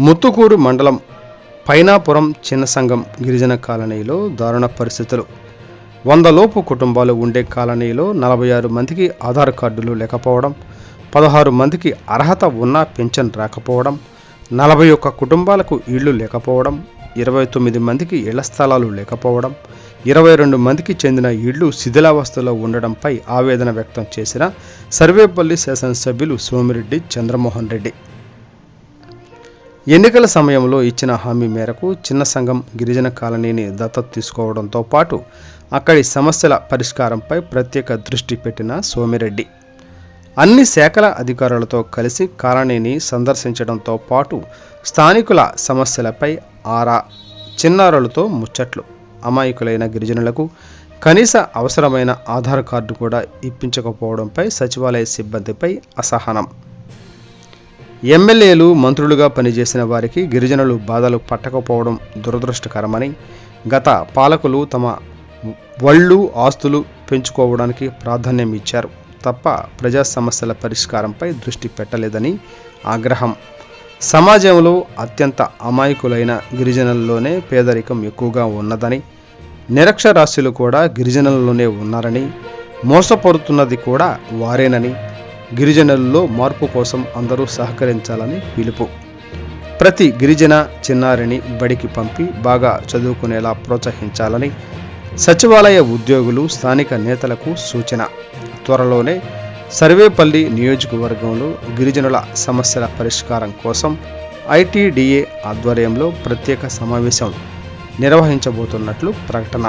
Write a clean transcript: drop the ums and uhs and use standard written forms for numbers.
ముత్తుకూరు మండలం పైనాపురం చిన్నసంగం గిరిజన కాలనీలో దారుణ పరిస్థితులు. 100 లోపు కుటుంబాలు ఉండే కాలనీలో 46 మందికి ఆధార్ కార్డులు లేకపోవడం, 16 మందికి అర్హత ఉన్నా పెన్షన్ రాకపోవడం, 41 కుటుంబాలకు ఇళ్లు లేకపోవడం, 29 మందికి ఇళ్ల స్థలాలు లేకపోవడం, 22 మందికి చెందిన ఇళ్లు శిథిలావస్థలో ఉండడంపై ఆవేదన వ్యక్తం చేసిన సర్వేపల్లి శాసనసభ్యులు సోమిరెడ్డి చంద్రమోహన్ రెడ్డి. ఎన్నికల సమయంలో ఇచ్చిన హామీ మేరకు చిన్నసంగం గిరిజన కాలనీని దత్తత తీసుకోవడంతో పాటు అక్కడి సమస్యల పరిష్కారంపై ప్రత్యేక దృష్టి పెట్టిన సోమిరెడ్డి అన్ని శాఖల అధికారులతో కలిసి కాలనీని సందర్శించడంతో పాటు స్థానికుల సమస్యలపై ఆరా, చిన్నారులతో ముచ్చట్లు, అమాయకులైన గిరిజనులకు కనీస అవసరమైన ఆధార్ కార్డు కూడా ఇప్పించకపోవడంపై సచివాలయ సిబ్బందిపై అసహనం. ఎమ్మెల్యేలు, మంత్రులుగా పనిచేసిన వారికి గిరిజనులు బాధలు పట్టకపోవడం దురదృష్టకరమని, గత పాలకులు తమ వళ్ళు ఆస్తులు పెంచుకోవడానికి ప్రాధాన్యం ఇచ్చారు తప్ప ప్రజా సమస్యల పరిష్కారంపై దృష్టి పెట్టలేదని ఆగ్రహం. సమాజంలో అత్యంత అమాయకులైన గిరిజనుల్లోనే పేదరికం ఎక్కువగా ఉన్నదని, నిరక్షరాస్యులు కూడా గిరిజనుల్లోనే ఉన్నారని, మోసపడుతున్నది కూడా వారేనని, గిరిజనుల్లో మార్పు కోసం అందరూ సహకరించాలని పిలుపు. ప్రతి గిరిజన చిన్నారిని బడికి పంపి బాగా చదువుకునేలా ప్రోత్సహించాలని సచివాలయ ఉద్యోగులు, స్థానిక నేతలకు సూచన. త్వరలోనే సర్వేపల్లి నియోజకవర్గంలో గిరిజనుల సమస్యల పరిష్కారం కోసం ఐటీడీఏ ఆధ్వర్యంలో ప్రత్యేక సమావేశం నిర్వహించబోతున్నట్లు ప్రకటన.